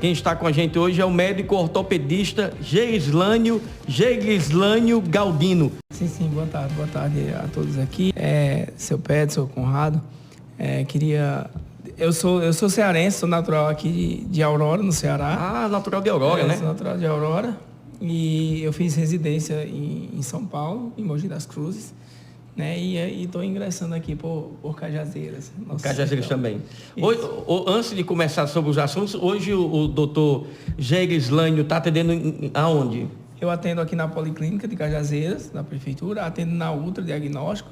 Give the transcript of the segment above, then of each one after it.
Quem está com a gente hoje é o médico ortopedista Gerislânio Galdino. Sim, boa tarde a todos aqui. Seu Pedro, seu Conrado, eu sou cearense, sou natural aqui de Aurora, no Ceará. Ah, natural de Aurora, né? Sou natural de Aurora e eu fiz residência em São Paulo, em Mogi das Cruzes, né? E estou ingressando aqui por Cajazeiras. Cajazeiras também. Hoje, antes de começar sobre os assuntos, hoje o doutor Gerislânio está atendendo aonde? Eu atendo aqui na Policlínica de Cajazeiras, da Prefeitura, atendo na Ultra Diagnóstico,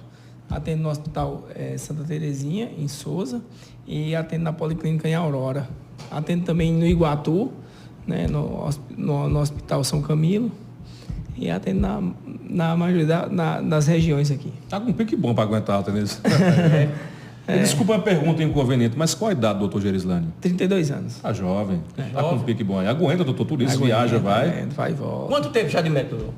atendo no Hospital Santa Terezinha, em Souza, e atendo na Policlínica em Aurora. Atendo também no Iguatu, né, no Hospital São Camilo, e atendo na maioria das regiões aqui. Tá com um pique bom para aguentar, Tenez. Desculpa a pergunta inconveniente, mas qual a idade, doutor Gerislânio? 32 anos. Tá jovem. Tá com um pique bom aí. Aguenta, doutor, tudo isso, viaja, vai. Vai e volta. Quanto tempo já de método?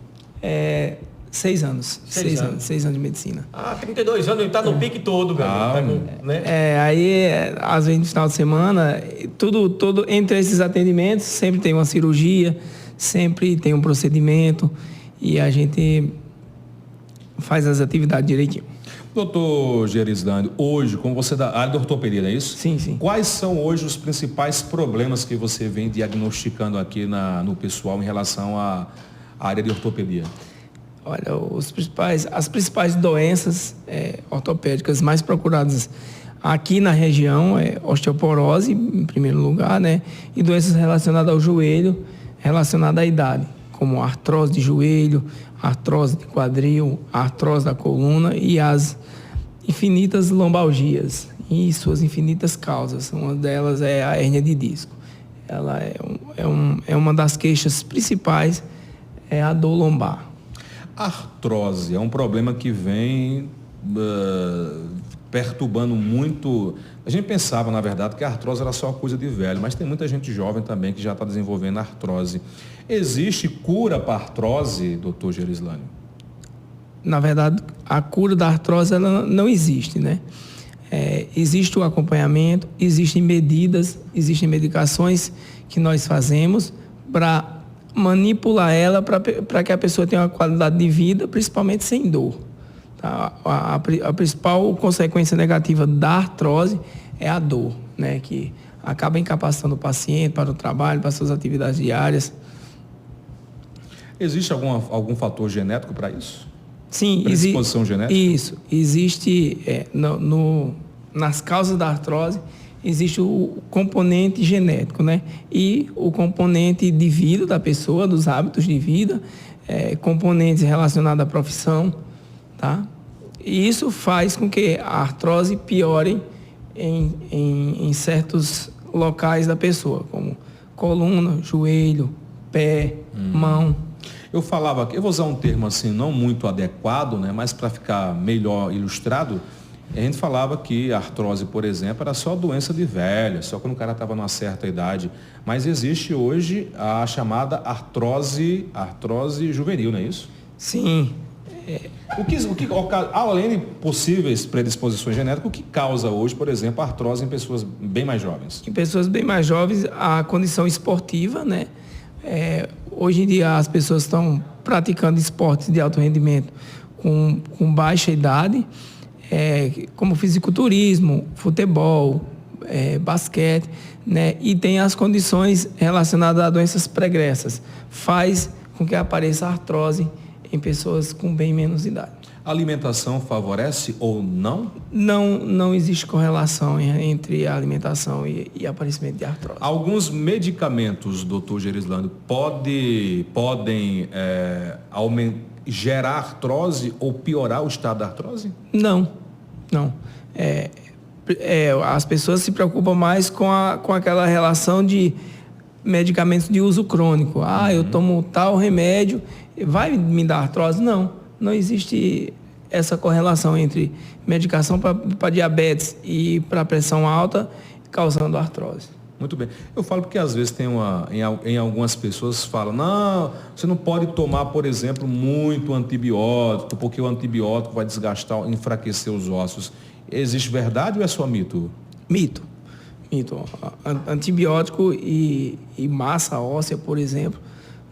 6 anos. 6 anos de medicina. 32 anos, ele tá no pique todo, velho. Né? Aí, às vezes, no final de semana, tudo entre esses atendimentos, sempre tem uma cirurgia, sempre tem um procedimento e a gente faz as atividades direitinho. Doutor Gerislânio, hoje, como você da área de ortopedia, não é isso? Sim. Quais são hoje os principais problemas que você vem diagnosticando aqui no pessoal em relação à área de ortopedia? Olha, as principais doenças ortopédicas mais procuradas aqui na região é osteoporose, em primeiro lugar, né? E doenças relacionadas ao joelho, relacionadas à idade, como artrose de joelho, artrose de quadril, artrose da coluna e as infinitas lombalgias e suas infinitas causas. Uma delas é a hérnia de disco. Ela é uma das queixas principais, é a dor lombar. Artrose é um problema que vem perturbando muito. A gente pensava, na verdade, que a artrose era só coisa de velho, mas tem muita gente jovem também que já está desenvolvendo artrose. Existe cura para a artrose, doutor Gerislânio? Na verdade, a cura da artrose ela não existe, né? Existe o acompanhamento, existem medidas, existem medicações que nós fazemos para manipular ela para que a pessoa tenha uma qualidade de vida, principalmente sem dor. Tá? A principal consequência negativa da artrose é a dor, né? Que acaba incapacitando o paciente para o trabalho, para suas atividades diárias. Existe algum fator genético para isso? Sim, predisposição genética? Isso. Existe, nas causas da artrose, existe o componente genético, né? E o componente de vida da pessoa, dos hábitos de vida, componentes relacionados à profissão, tá? E isso faz com que a artrose piore em certos locais da pessoa, como coluna, joelho, pé, mão. Eu falava aqui, eu vou usar um termo assim, não muito adequado, né? Mas para ficar melhor ilustrado, a gente falava que a artrose, por exemplo, era só doença de velho, só quando o cara estava numa certa idade. Mas existe hoje a chamada artrose juvenil, não é isso? Sim. Além de possíveis predisposições genéticas, o que causa hoje, por exemplo, a artrose em pessoas bem mais jovens? Em pessoas bem mais jovens, a condição esportiva, né? Hoje em dia as pessoas estão praticando esportes de alto rendimento com baixa idade, como fisiculturismo, futebol, basquete, né? E tem as condições relacionadas a doenças pregressas. Faz com que apareça artrose em pessoas com bem menos idade. A alimentação favorece ou não? Não existe correlação entre a alimentação e aparecimento de artrose. Alguns medicamentos, doutor Gerislânio, podem gerar artrose ou piorar o estado da artrose? Não. As pessoas se preocupam mais com aquela relação de medicamentos de uso crônico. Eu tomo tal remédio, vai me dar artrose? Não existe essa correlação entre medicação para diabetes e para pressão alta causando artrose. Muito bem. Eu falo porque às vezes em algumas pessoas falam, não, você não pode tomar, por exemplo, muito antibiótico, porque o antibiótico vai desgastar, enfraquecer os ossos. Existe verdade ou é só mito? Mito, antibiótico e massa óssea, por exemplo,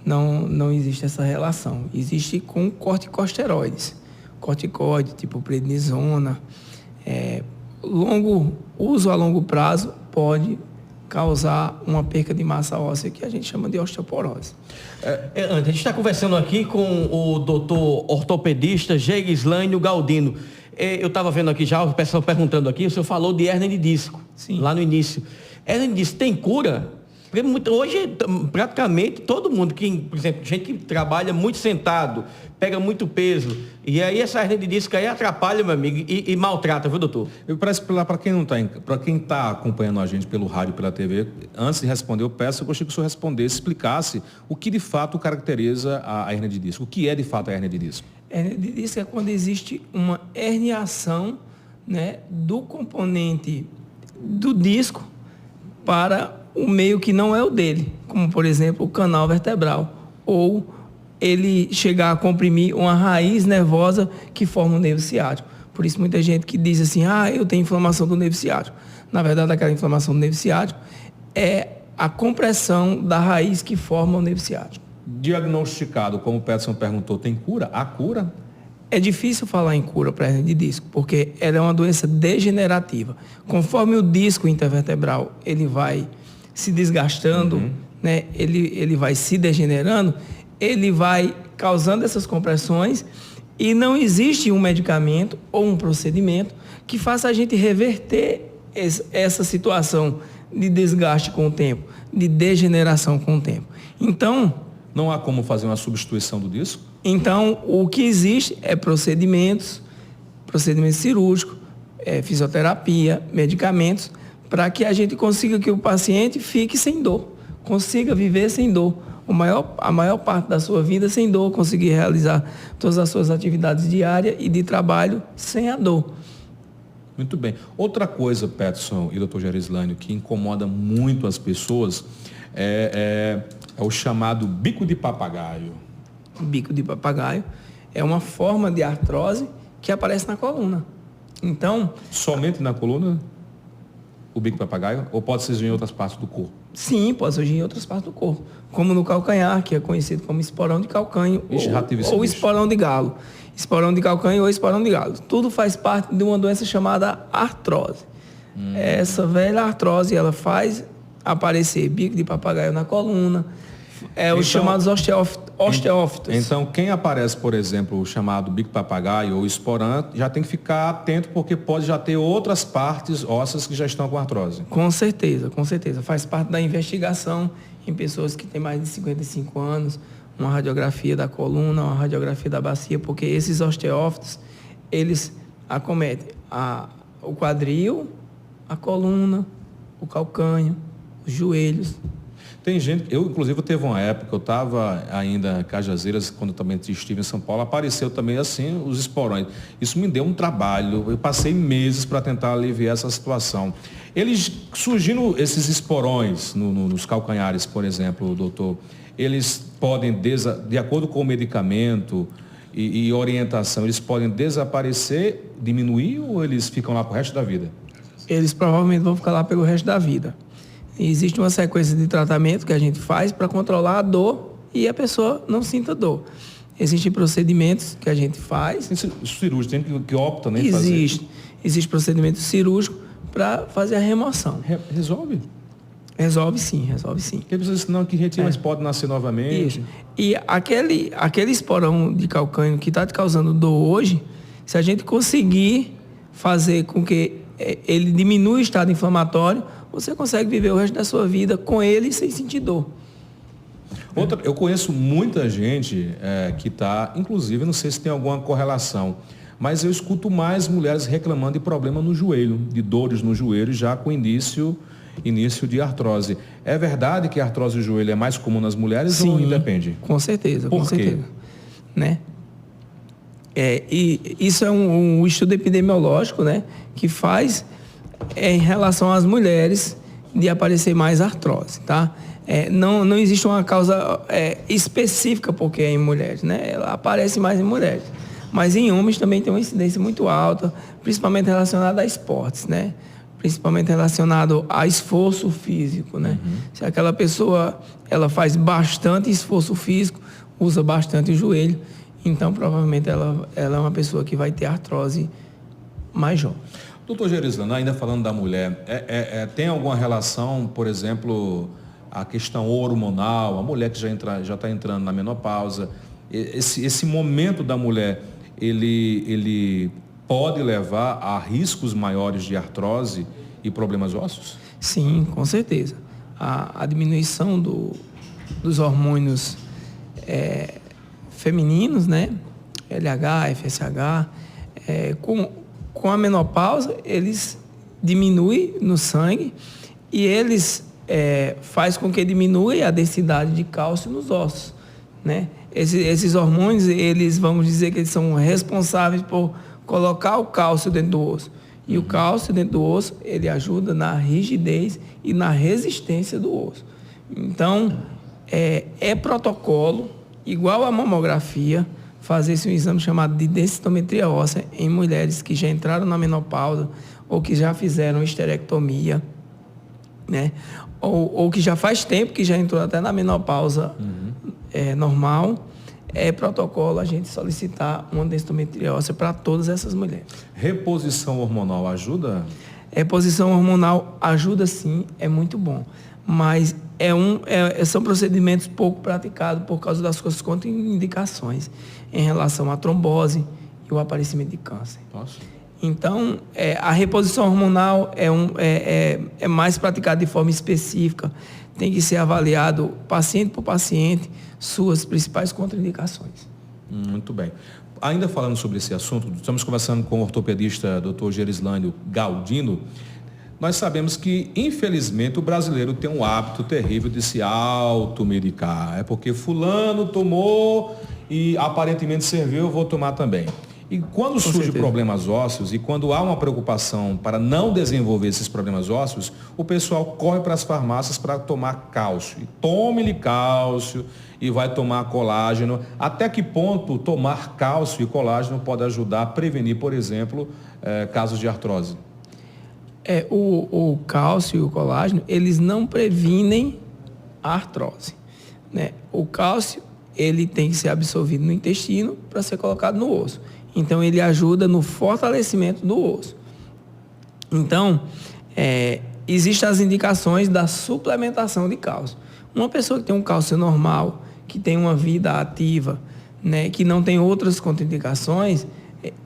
não existe essa relação. Existe com corticosteroides. Corticoide, tipo prednisona. Uso a longo prazo pode causar uma perca de massa óssea que a gente chama de osteoporose. A gente está conversando aqui com o doutor ortopedista Geirislânio Galdino. Eu estava vendo aqui já, o pessoal perguntando aqui, o senhor falou de hérnia de disco, Sim. Lá no início. Hérnia de disco tem cura? Porque hoje, praticamente, todo mundo, por exemplo, gente que trabalha muito sentado, pega muito peso, e aí essa hérnia de disco aí atrapalha, meu amigo, e maltrata, viu, doutor? Para quem está acompanhando a gente pelo rádio e pela TV, antes de responder, eu gostaria que o senhor respondesse, explicasse o que de fato caracteriza a hérnia de disco. O que é de fato a hérnia de disco? Hérnia de disco é quando existe uma herniação, né, do componente do disco para o meio que não é o dele, como por exemplo o canal vertebral, ou ele chegar a comprimir uma raiz nervosa que forma o nervo ciático. Por isso muita gente que diz assim, eu tenho inflamação do nervo ciático. Na verdade, aquela inflamação do nervo ciático é a compressão da raiz que forma o nervo ciático. Diagnosticado, como o Peterson perguntou, tem cura? Há cura? É difícil falar em cura para hérnia de disco, porque ela é uma doença degenerativa. Conforme o disco intervertebral ele vai se desgastando, né, ele vai se degenerando, ele vai causando essas compressões e não existe um medicamento ou um procedimento que faça a gente reverter essa situação de desgaste com o tempo, de degeneração com o tempo. Então, não há como fazer uma substituição do disco? Então, o que existe é procedimentos cirúrgicos, fisioterapia, medicamentos, para que a gente consiga que o paciente fique sem dor, consiga viver sem dor. A maior parte da sua vida sem dor, conseguir realizar todas as suas atividades diárias e de trabalho sem a dor. Muito bem. Outra coisa, Peterson e Dr. Geirislânio, que incomoda muito as pessoas é o chamado bico de papagaio. O bico de papagaio é uma forma de artrose que aparece na coluna. Então... Somente na coluna? O bico de papagaio? Ou pode surgir em outras partes do corpo? Sim, pode surgir em outras partes do corpo. Como no calcanhar, que é conhecido como esporão de calcanho, ou esporão de galo. Esporão de calcanho ou esporão de galo. Tudo faz parte de uma doença chamada artrose. Essa velha artrose, ela faz aparecer bico de papagaio na coluna, os chamados osteófitos. Então, quem aparece, por exemplo, o chamado bico de papagaio ou esporão, já tem que ficar atento, porque pode já ter outras partes ósseas que já estão com artrose. Com certeza, com certeza. Faz parte da investigação em pessoas que têm mais de 55 anos, uma radiografia da coluna, uma radiografia da bacia, porque esses osteófitos, eles acometem o quadril, a coluna, o calcânio, os joelhos. Tem gente, inclusive teve uma época, eu estava ainda em Cajazeiras, quando eu também estive em São Paulo, apareceu também assim os esporões. Isso me deu um trabalho, eu passei meses para tentar aliviar essa situação. Eles, surgindo esses esporões nos calcanhares, por exemplo, doutor, eles podem, de acordo com o medicamento e orientação, eles podem desaparecer, diminuir, ou eles ficam lá para o resto da vida? Eles provavelmente vão ficar lá pelo resto da vida. E existe uma sequência de tratamento que a gente faz para controlar a dor e a pessoa não sinta dor. Existem procedimentos que a gente faz. Cirúrgico, tem que opta, né? Existe procedimento cirúrgico para fazer a remoção. Resolve? Resolve sim. Porque pessoas dizem, não, que retira, mas pode nascer novamente. Isso. E aquele esporão de calcânio que está te causando dor hoje, se a gente conseguir fazer com que ele diminua o estado inflamatório, você consegue viver o resto da sua vida com ele sem sentir dor. Eu conheço muita gente que está, inclusive, não sei se tem alguma correlação, mas eu escuto mais mulheres reclamando de problema no joelho, de dores no joelho, já com início de artrose. É verdade que a artrose do joelho é mais comum nas mulheres? Sim, ou independe? Com certeza. Por com quê? certeza. Né? E isso é um estudo epidemiológico, né, que faz em relação às mulheres de aparecer mais artrose, tá? Não existe uma causa específica porque é em mulheres, né? Ela aparece mais em mulheres. Mas em homens também tem uma incidência muito alta, principalmente relacionada a esportes, né? principalmente relacionado a esforço físico, né? Se aquela pessoa ela faz bastante esforço físico, usa bastante o joelho, então provavelmente ela é uma pessoa que vai ter artrose mais jovem. Doutor Gerislano, ainda falando da mulher, tem alguma relação, por exemplo, a questão hormonal, a mulher que já está entrando na menopausa, esse momento da mulher, ele pode levar a riscos maiores de artrose e problemas ósseos? Sim, com certeza. A diminuição dos hormônios femininos, né? LH, FSH, com a menopausa, eles diminuem no sangue e eles faz com que diminua a densidade de cálcio nos ossos, né? Esses hormônios, eles, vamos dizer que eles são responsáveis por colocar o cálcio dentro do osso. E o cálcio dentro do osso, ele ajuda na rigidez e na resistência do osso. Então, é protocolo, igual a mamografia, fazer-se um exame chamado de densitometria óssea em mulheres que já entraram na menopausa ou que já fizeram esterectomia, né? Ou que já faz tempo que já entrou até na menopausa normal. É protocolo a gente solicitar uma densitometria óssea para todas essas mulheres. Reposição hormonal ajuda? Reposição hormonal ajuda sim, é muito bom. Mas são procedimentos pouco praticados por causa das suas contraindicações em relação à trombose e o aparecimento de câncer. Nossa. Então, a reposição hormonal é mais praticada de forma específica. Tem que ser avaliado paciente por paciente suas principais contraindicações. Muito bem. Ainda falando sobre esse assunto, estamos conversando com o ortopedista Dr. Gerislânio Galdino. Nós sabemos que, infelizmente, o brasileiro tem um hábito terrível de se automedicar. É porque fulano tomou e aparentemente serviu, eu vou tomar também. E quando surgem problemas ósseos e quando há uma preocupação para não desenvolver esses problemas ósseos, o pessoal corre para as farmácias para tomar cálcio. E tome-lhe cálcio e vai tomar colágeno. Até que ponto tomar cálcio e colágeno pode ajudar a prevenir, por exemplo, casos de artrose? O cálcio e o colágeno, eles não previnem a artrose, né? O cálcio, ele tem que ser absorvido no intestino para ser colocado no osso. Então, ele ajuda no fortalecimento do osso. Então, existem as indicações da suplementação de cálcio. Uma pessoa que tem um cálcio normal, que tem uma vida ativa, né, que não tem outras contraindicações,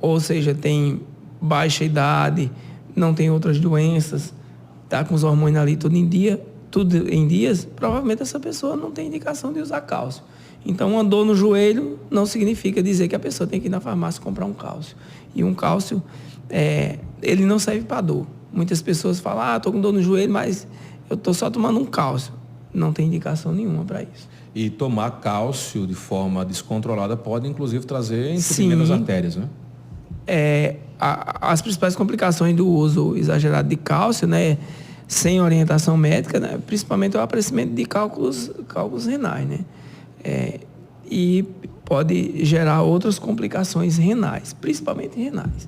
ou seja, tem baixa idade, não tem outras doenças, está com os hormônios ali tudo em dias, provavelmente essa pessoa não tem indicação de usar cálcio. Então, uma dor no joelho não significa dizer que a pessoa tem que ir na farmácia comprar um cálcio. E um cálcio, ele não serve para dor. Muitas pessoas falam, estou com dor no joelho, mas eu estou só tomando um cálcio. Não tem indicação nenhuma para isso. E tomar cálcio de forma descontrolada pode, inclusive, trazer entupimento das artérias, né? As principais complicações do uso exagerado de cálcio, né, sem orientação médica, né, principalmente o aparecimento de cálculos renais, né? E pode gerar outras complicações renais, principalmente renais.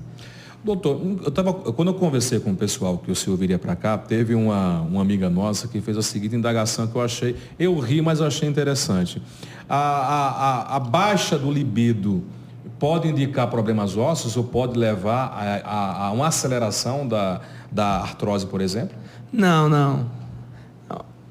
Doutor, quando eu conversei com o pessoal que o senhor viria para cá, teve uma amiga nossa que fez a seguinte indagação que eu ri, mas eu achei interessante. A baixa do libido pode indicar problemas ósseos ou pode levar a uma aceleração da artrose, por exemplo? Não.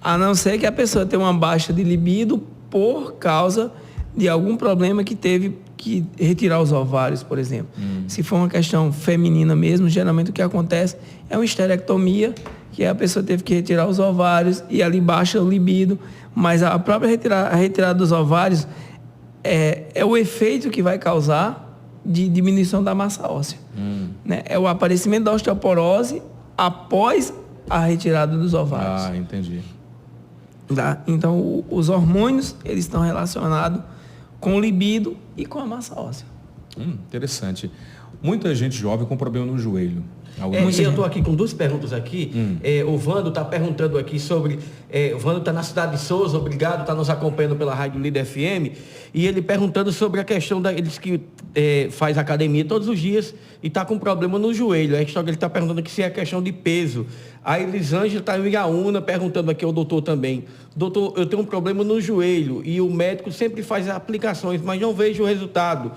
A não ser que a pessoa tenha uma baixa de libido por causa de algum problema que teve que retirar os ovários, por exemplo. Se for uma questão feminina mesmo, geralmente o que acontece é uma esterectomia, que a pessoa teve que retirar os ovários e ali baixa o libido, mas a própria retirada dos ovários é o efeito que vai causar de diminuição da massa óssea. Né? É o aparecimento da osteoporose após a retirada dos ovários. Ah, entendi. Tá? Então, os hormônios, eles estão relacionados com o libido e com a massa óssea. Interessante. Muita gente jovem com problema no joelho. E eu estou aqui com 2 perguntas aqui. O Vando está perguntando aqui sobre... o Vando está na cidade de Souza, obrigado, está nos acompanhando pela Rádio Líder FM. E ele perguntando sobre a questão daqueles que faz academia todos os dias e está com problema no joelho. Ele está perguntando aqui se é questão de peso. A Elisângela está em Iraúna perguntando aqui ao doutor também. Doutor, eu tenho um problema no joelho e o médico sempre faz aplicações, mas não vejo o resultado.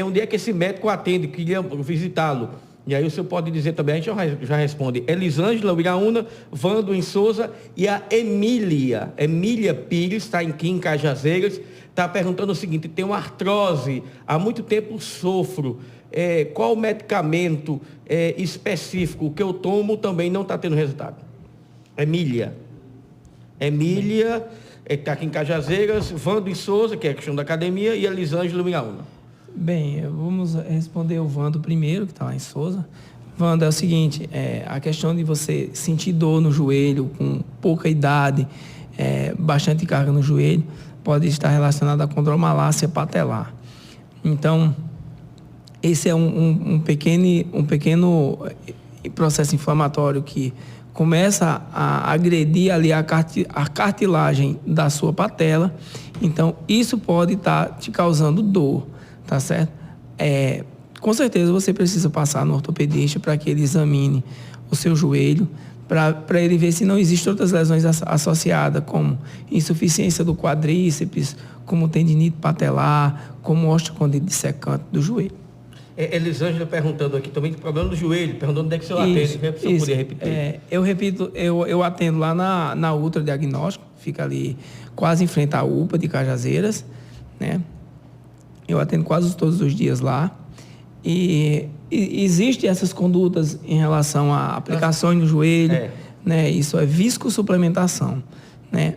Onde é que esse médico atende? Queria visitá-lo. E aí o senhor pode dizer também, a gente já responde. Elisângela, Iraúna, Vando em Souza e a Emília Pires, está aqui em Cajazeiras, está perguntando o seguinte: tem uma artrose, há muito tempo sofro, qual o medicamento específico que eu tomo também não está tendo resultado? Emília está aqui em Cajazeiras, Vando em Souza, que é a questão da academia, e Elisângela, Iraúna. Bem, vamos responder o Vando primeiro, que está lá em Souza. Vando, é o seguinte, a questão de você sentir dor no joelho com pouca idade, bastante carga no joelho, pode estar relacionada à condromalácia patelar. Então, esse é um pequeno processo inflamatório que começa a agredir ali a cartilagem da sua patela. Então, isso pode estar te causando dor. Tá certo? Com certeza você precisa passar no ortopedista para que ele examine o seu joelho, para ele ver se não existem outras lesões associadas, como insuficiência do quadríceps, como tendinite patelar, como osteocondilite dissecante do joelho. Elisângela perguntando aqui também, problema do joelho, perguntando onde é que o senhor atende, se eu poderia repetir. Eu atendo lá na Ultra Diagnóstico, fica ali quase em frente à UPA de Cajazeiras, né? Eu atendo quase todos os dias lá. E existem essas condutas em relação a aplicações no joelho, né? Isso é viscosuplementação, né?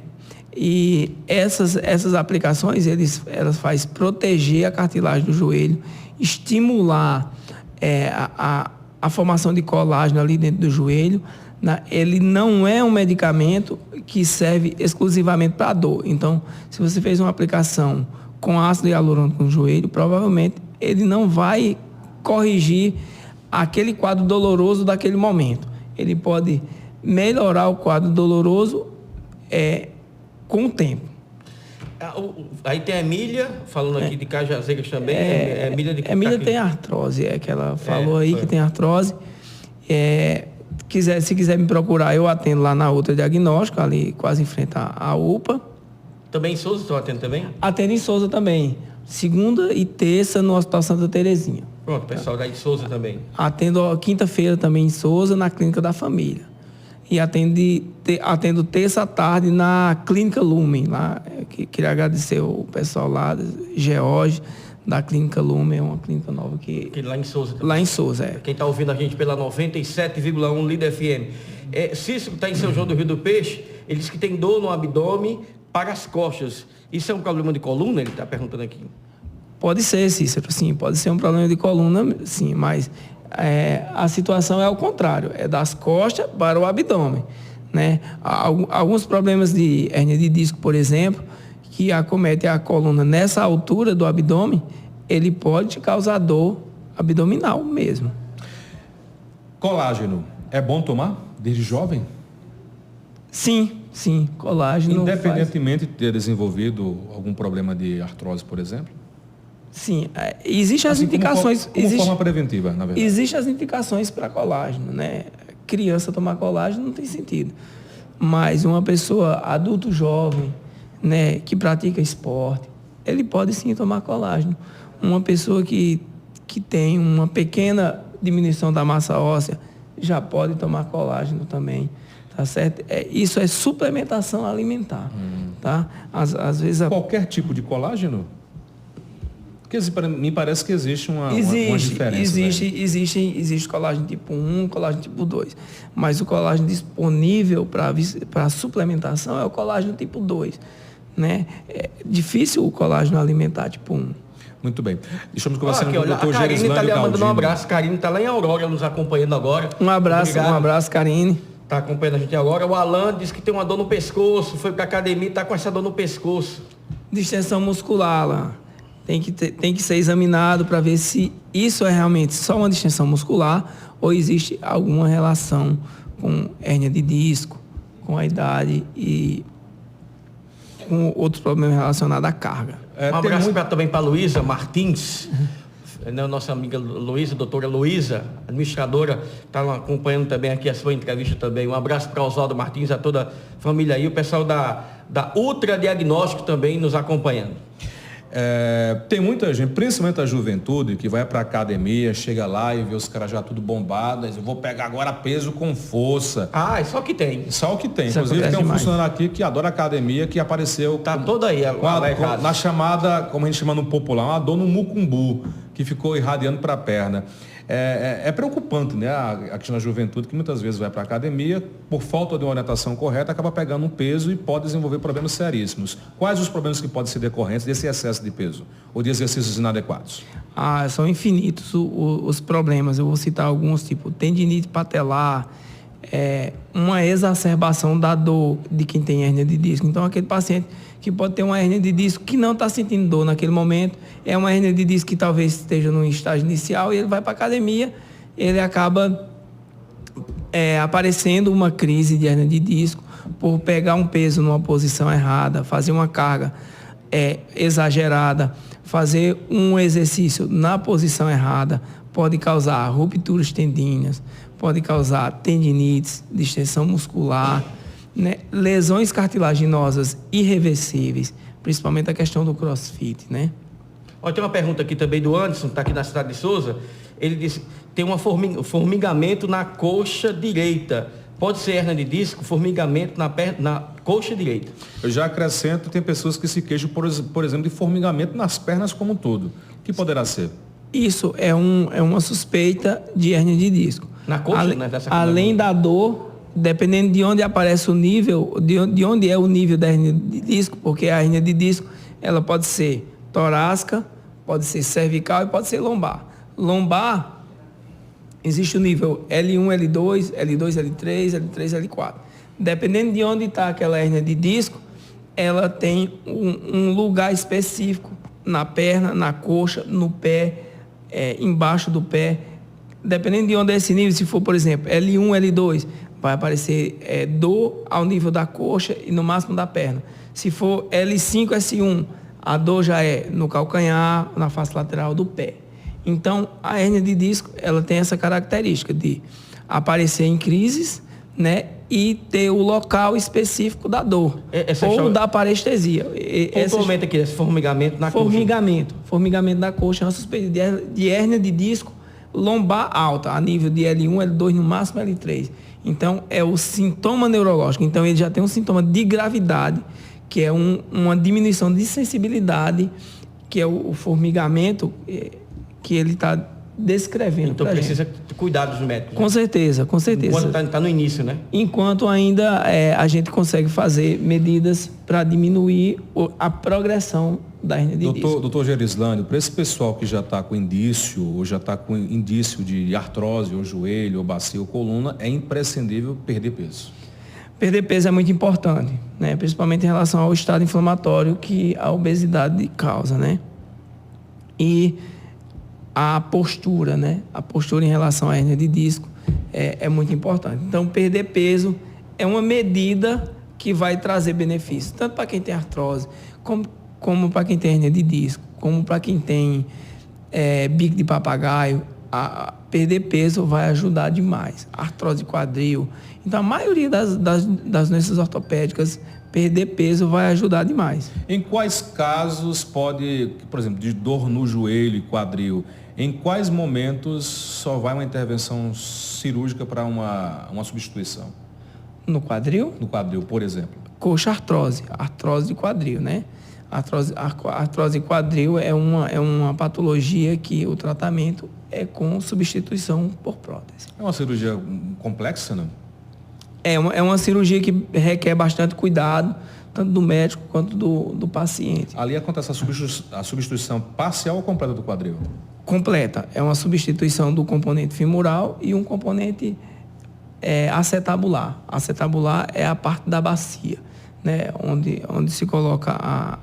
E essas aplicações, elas fazem proteger a cartilagem do joelho, estimular a formação de colágeno ali dentro do joelho. Ele não é um medicamento que serve exclusivamente para dor. Então, se você fez uma aplicação com ácido hialurônico no joelho, provavelmente ele não vai corrigir aquele quadro doloroso daquele momento. Ele pode melhorar o quadro doloroso com o tempo. Aí tem a Emília, falando aqui de Cajazeiras também. Emília tem artrose, que ela falou que tem artrose. Se quiser me procurar, eu atendo lá na Ultra Diagnóstico, ali quase em frente à UPA. Também em Souza, estou atendendo também? Atendo em Souza também. Segunda e terça no Hospital Santa Terezinha. Pronto, pessoal daí de Souza também. Atendo quinta-feira também em Souza, na Clínica da Família. E atendo terça à tarde na Clínica Lumen. Lá, queria agradecer o pessoal lá, George, da Clínica Lumen, é uma clínica nova que lá em Souza também. Lá em Souza, Quem está ouvindo a gente pela 97,1 Líder FM. Cícero está em São João do Rio do Peixe, ele diz que tem dor no abdômen para as costas. Isso é um problema de coluna? Ele está perguntando aqui. Pode ser, Cícero, sim. Pode ser um problema de coluna, sim. Mas a situação é ao contrário. É das costas para o abdômen, né? Alguns problemas de hérnia de disco, por exemplo, que acomete a coluna nessa altura do abdômen, ele pode causar dor abdominal mesmo. Colágeno, é bom tomar desde jovem? Sim, colágeno. Independentemente de ter desenvolvido algum problema de artrose, por exemplo? Sim, existem as indicações. Como forma preventiva, na verdade. Existem as indicações para colágeno, né? Criança tomar colágeno não tem sentido. Mas uma pessoa adulto jovem, né, que pratica esporte, ele pode sim tomar colágeno. Uma pessoa que tem uma pequena diminuição da massa óssea já pode tomar colágeno também. Tá certo? Isso é suplementação alimentar, tá? Às vezes qualquer tipo de colágeno? Porque me parece que existe uma diferença. Existe colágeno tipo 1, colágeno tipo 2. Mas o colágeno disponível para suplementação é o colágeno tipo 2. Né? É difícil o colágeno alimentar tipo 1. Muito bem. Estamos conversando com o Dr. Karine está lhe mandando um abraço. Karine está lá em Aurora nos acompanhando agora. Um abraço, Karine. Está acompanhando a gente agora. O Alan disse que tem uma dor no pescoço, foi para a academia e está com essa dor no pescoço. Distensão muscular, Alan. tem que ser examinado para ver se isso é realmente só uma distensão muscular ou existe alguma relação com hérnia de disco, com a idade e com outros problemas relacionados à carga. Um abraço também para a Luísa Martins, nossa amiga Luísa, doutora Luísa, administradora, está acompanhando também aqui a sua entrevista também. Um abraço para o Oswaldo Martins, a toda a família aí, o pessoal da Ultra Diagnóstico também nos acompanhando. Tem muita gente, principalmente a juventude, que vai para a academia, chega lá e vê os caras já tudo bombados, eu vou pegar agora peso com força. É só o que tem. Só o que tem. Inclusive tem um funcionário aqui que adora academia, que apareceu... Tá toda aí. Na chamada, como a gente chama no popular, uma dor no mucumbu, que ficou irradiando para a perna. É preocupante, né? A questão da juventude, que muitas vezes vai para a academia, por falta de uma orientação correta, acaba pegando um peso e pode desenvolver problemas seríssimos. Quais os problemas que podem ser decorrentes desse excesso de peso ou de exercícios inadequados? São infinitos os problemas. Eu vou citar alguns, tipo tendinite patelar, uma exacerbação da dor de quem tem hérnia de disco. Então, aquele paciente que pode ter uma hérnia de disco que não está sentindo dor naquele momento, é uma hérnia de disco que talvez esteja no estágio inicial e ele vai para a academia, ele acaba aparecendo uma crise de hérnia de disco por pegar um peso numa posição errada, fazer uma carga exagerada, fazer um exercício na posição errada, pode causar rupturas tendíneas, pode causar tendinites, distensão muscular, né? Lesões cartilaginosas irreversíveis, principalmente a questão do crossfit, né? Tem uma pergunta aqui também do Anderson, está aqui na cidade de Souza. Ele disse, tem um formigamento na coxa direita. Pode ser hérnia de disco, formigamento na coxa direita. Eu já acrescento, tem pessoas que se queixam, por exemplo, de formigamento nas pernas como um todo. O que poderá ser? Isso é uma suspeita de hérnia de disco. Na coxa, além da dor, dependendo de onde aparece o nível, de onde é o nível da hérnia de disco, porque a hérnia de disco, ela pode ser torácica, pode ser cervical e pode ser lombar. Lombar, existe o nível L1, L2, L2, L3, L3, L4. Dependendo de onde está aquela hérnia de disco, ela tem um lugar específico na perna, na coxa, no pé, embaixo do pé. Dependendo de onde é esse nível, se for, por exemplo, L1, L2, vai aparecer dor ao nível da coxa e no máximo da perna. Se for L5, S1, a dor já é no calcanhar, na face lateral do pé. Então, a hérnia de disco, ela tem essa característica de aparecer em crises, né, e ter o local específico da dor ou da parestesia. Complementa aqui esse formigamento na coxa. Formigamento da coxa é uma suspeita de hérnia de disco lombar alta, a nível de L1, L2, no máximo L3. Então, é o sintoma neurológico. Então, ele já tem um sintoma de gravidade, que é uma diminuição de sensibilidade, que é o formigamento que ele está descrevendo. Então, precisa de cuidados médicos. Com certeza, com certeza. Enquanto está no início, né? Enquanto ainda a gente consegue fazer medidas para diminuir a progressão da hérnia de disco. Doutor Gerislânio, para esse pessoal que já está com indício, ou já está com indício de artrose, ou joelho, ou bacia, ou coluna, é imprescindível perder peso. Perder peso é muito importante, né? Principalmente em relação ao estado inflamatório que a obesidade causa, né? E a postura, né? A postura em relação à hérnia de disco é muito importante. Então, perder peso é uma medida que vai trazer benefícios, tanto para quem tem artrose, como para quem tem hérnia de disco, como para quem tem bico de papagaio. Perder peso vai ajudar demais. Artrose de quadril. Então, a maioria das doenças ortopédicas, perder peso vai ajudar demais. Em quais casos pode, por exemplo, de dor no joelho e quadril, em quais momentos só vai uma intervenção cirúrgica para uma substituição? No quadril? No quadril, por exemplo. Coxa artrose de quadril, né? Artrose de quadril é uma patologia que o tratamento é com substituição por prótese. É uma cirurgia complexa, não? É uma cirurgia que requer bastante cuidado, tanto do médico quanto do paciente. Ali acontece a substituição parcial ou completa do quadril? Completa. É uma substituição do componente femoral e um componente acetabular. Acetabular é a parte da bacia, né? Onde se coloca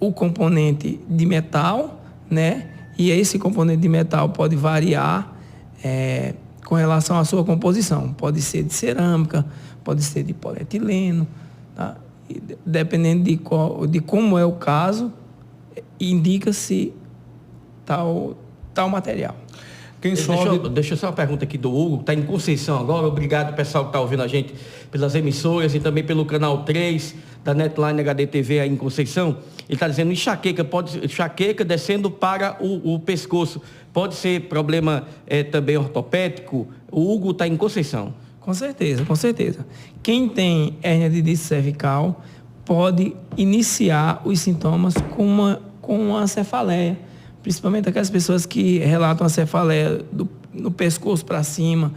o componente de metal, né? E esse componente de metal pode variar com relação à sua composição. Pode ser de cerâmica, pode ser de polietileno, tá? E dependendo de como é o caso, indica-se tal material. Deixa eu só uma pergunta aqui do Hugo, está em Conceição agora. Obrigado, pessoal que está ouvindo a gente pelas emissoras e também pelo canal 3 da Netline HD TV aí em Conceição. Ele está dizendo enxaqueca descendo para o pescoço. Pode ser problema também ortopédico? O Hugo está em Conceição. Com certeza, com certeza. Quem tem hérnia de disco cervical pode iniciar os sintomas com uma cefaleia, principalmente aquelas pessoas que relatam a cefaleia no pescoço para cima,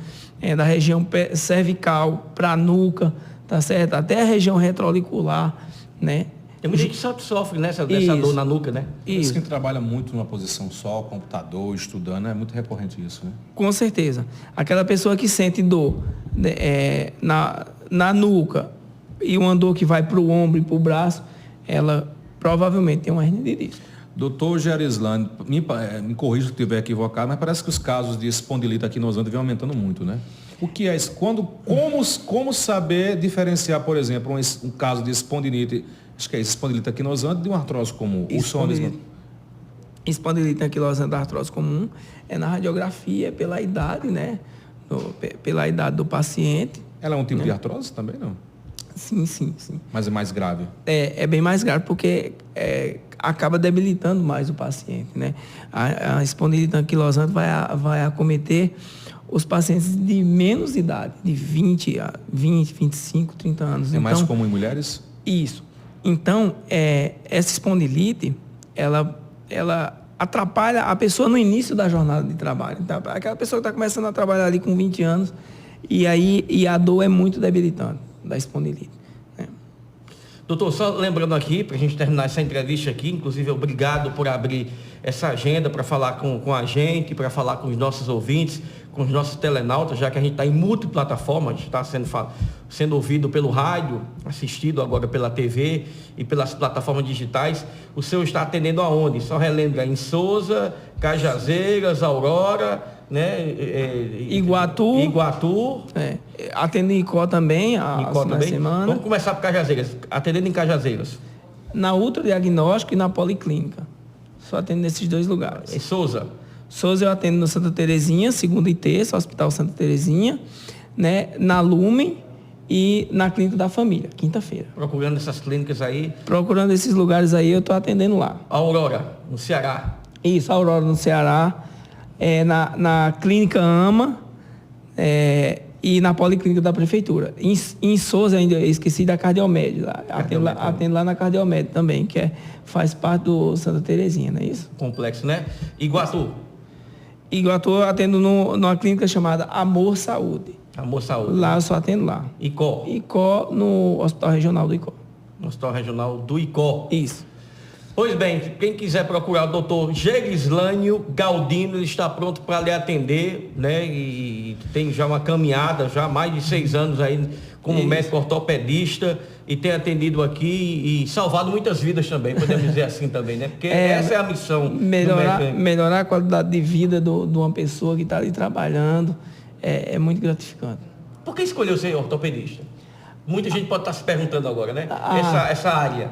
da região cervical para a nuca, tá certo? Até a região retroauricular, né? Tem muita gente que sofre dessa dor na nuca, né? Isso. Quem trabalha muito numa posição só, computador, estudando, é muito recorrente isso, né? Com certeza. Aquela pessoa que sente dor na nuca e uma dor que vai para o ombro e para o braço, ela provavelmente tem uma hernia de disco. Doutor Gerislane, me corrija se eu estiver equivocado, mas parece que os casos de espondilite aquilosante vêm aumentando muito, né? O que é isso? Como saber diferenciar, por exemplo, um caso de espondilite, acho que é espondilite aquilosante, de uma artrose comum? Espondilite aquilosante da artrose comum é na radiografia, pela idade, né? Pela idade do paciente. Ela é um tipo de artrose também, não? Sim. Mas é mais grave? É bem mais grave porque acaba debilitando mais o paciente, né? A espondilite anquilosante vai acometer os pacientes de menos idade, de 20 a 25, 30 anos. É mais comum em mulheres? Isso. Então, essa espondilite, ela atrapalha a pessoa no início da jornada de trabalho. Então, aquela pessoa que está começando a trabalhar ali com 20 anos e a dor é muito debilitante da espondilite. Doutor, só lembrando aqui, para a gente terminar essa entrevista aqui, inclusive obrigado por abrir essa agenda para falar com a gente, para falar com os nossos ouvintes, com os nossos telenautas, já que a gente está em multiplataforma, a gente está sendo ouvido pelo rádio, assistido agora pela TV e pelas plataformas digitais. O senhor está atendendo aonde? Só relembra, em Souza, Cajazeiras, Aurora, né? Iguatu. Atendo em Icó também, na semana. Vamos começar por Cajazeiras. Atendendo em Cajazeiras. Na ultradiagnóstico e na policlínica. Só atendo nesses dois lugares. Em Souza? Souza eu atendo no Santa Terezinha, segunda e terça, Hospital Santa Terezinha, né? Na Lumen e na Clínica da Família, quinta-feira. Procurando essas clínicas aí? Procurando esses lugares aí, eu estou atendendo lá. Aurora, no Ceará? Isso, Aurora, no Ceará. Na Clínica AMA e na Policlínica da Prefeitura. Em Souza, ainda esqueci da Cardiomed. Atendo lá na Cardiomed também, que faz parte do Santa Terezinha, não é isso? Complexo, né? Iguatu? Iguatu eu atendo numa clínica chamada Amor Saúde. Amor Saúde. Lá eu só atendo lá. Icó? Icó, no Hospital Regional do Icó. No Hospital Regional do Icó. Isso. Pois bem, quem quiser procurar o doutor Gerislânio Galdino, ele está pronto para lhe atender, né? E tem já uma caminhada, já há mais de 6 anos aí como médico ortopedista, e tem atendido aqui e salvado muitas vidas também, podemos dizer assim também, né? Porque essa é a missão. Melhorar a qualidade de vida de uma pessoa que está ali trabalhando é muito gratificante. Por que escolheu ser ortopedista? Muita gente pode estar se perguntando agora, né? Essa área.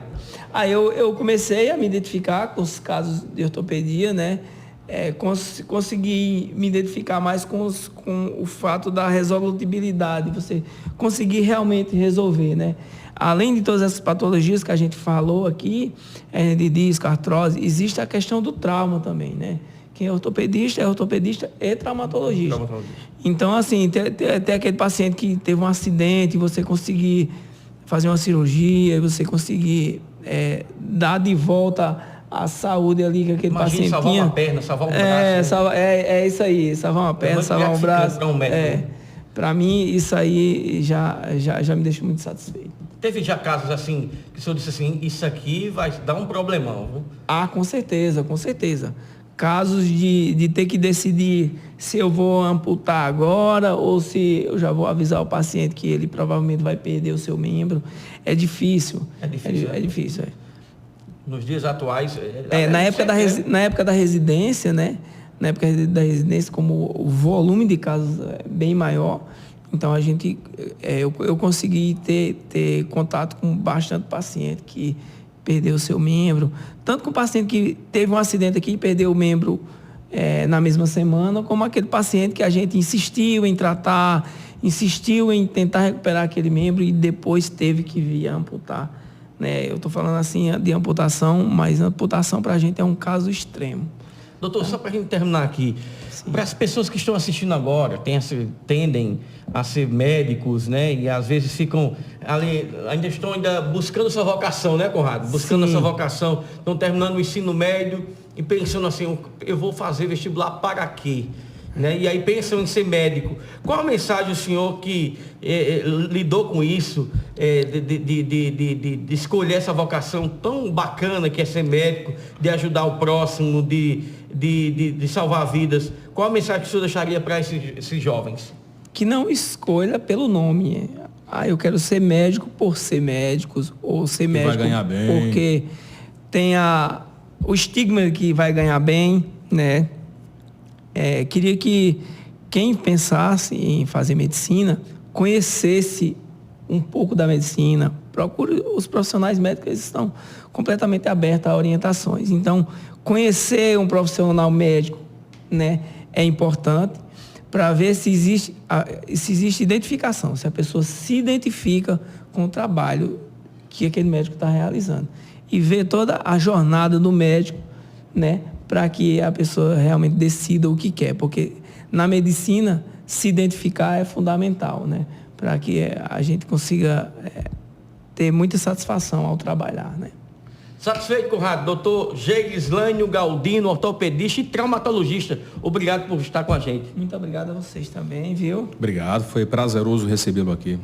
Eu comecei a me identificar com os casos de ortopedia, né? Consegui me identificar mais com o fato da resolutibilidade, você conseguir realmente resolver, né? Além de todas essas patologias que a gente falou aqui, hernia de disco, artrose, existe a questão do trauma também, né? Quem é ortopedista e traumatologista. Então, assim, tem aquele paciente que teve um acidente, você conseguir fazer uma cirurgia, você conseguir dar de volta a saúde ali que aquele paciente salvar tinha. Uma perna, salvar um braço. É isso aí, salvar uma perna, salvar um braço. Para mim, isso aí já me deixa muito satisfeito. Teve já casos assim, que o senhor disse assim, isso aqui vai dar um problemão, viu? Com certeza, com certeza. Casos de ter que decidir se eu vou amputar agora ou se eu já vou avisar o paciente que ele provavelmente vai perder o seu membro. É difícil. É difícil. É difícil. Nos dias atuais... Na época da residência, né? Na época da residência, como o volume de casos é bem maior, então eu consegui ter contato com bastante paciente que perdeu o seu membro, tanto com o paciente que teve um acidente aqui e perdeu o membro na mesma semana, como aquele paciente que a gente insistiu em tratar, insistiu em tentar recuperar aquele membro e depois teve que vir a amputar. Né? Eu estou falando assim de amputação, mas a amputação para a gente é um caso extremo. Doutor, só para a gente terminar aqui, para as pessoas que estão assistindo agora, tendem a ser médicos, né? E às vezes ficam ali, ainda estão buscando sua vocação, né, Conrado? Buscando a sua vocação, estão terminando o ensino médio e pensando assim, eu vou fazer vestibular para quê? Né? E aí pensam em ser médico. Qual a mensagem o senhor que lidou com isso, de escolher essa vocação tão bacana que é ser médico, de ajudar o próximo, de salvar vidas? Qual a mensagem que o senhor deixaria para esses jovens? Que não escolha pelo nome. Eu quero ser médico por ser médico, ou ser médico vai ganhar bem, porque tem o estigma que vai ganhar bem, né? Queria que quem pensasse em fazer medicina conhecesse um pouco da medicina. Procure os profissionais médicos, eles estão completamente abertos a orientações. Então, conhecer um profissional médico, né, é importante para ver se existe identificação, se a pessoa se identifica com o trabalho que aquele médico está realizando. E ver toda a jornada do médico, né, para que a pessoa realmente decida o que quer, porque na medicina se identificar é fundamental, né, para que a gente consiga ter muita satisfação ao trabalhar, né. Satisfeito, Conrado? Doutor Geislânio Galdino, ortopedista e traumatologista. Obrigado por estar com a gente. Muito obrigado a vocês também, viu? Obrigado, foi prazeroso recebê-lo aqui.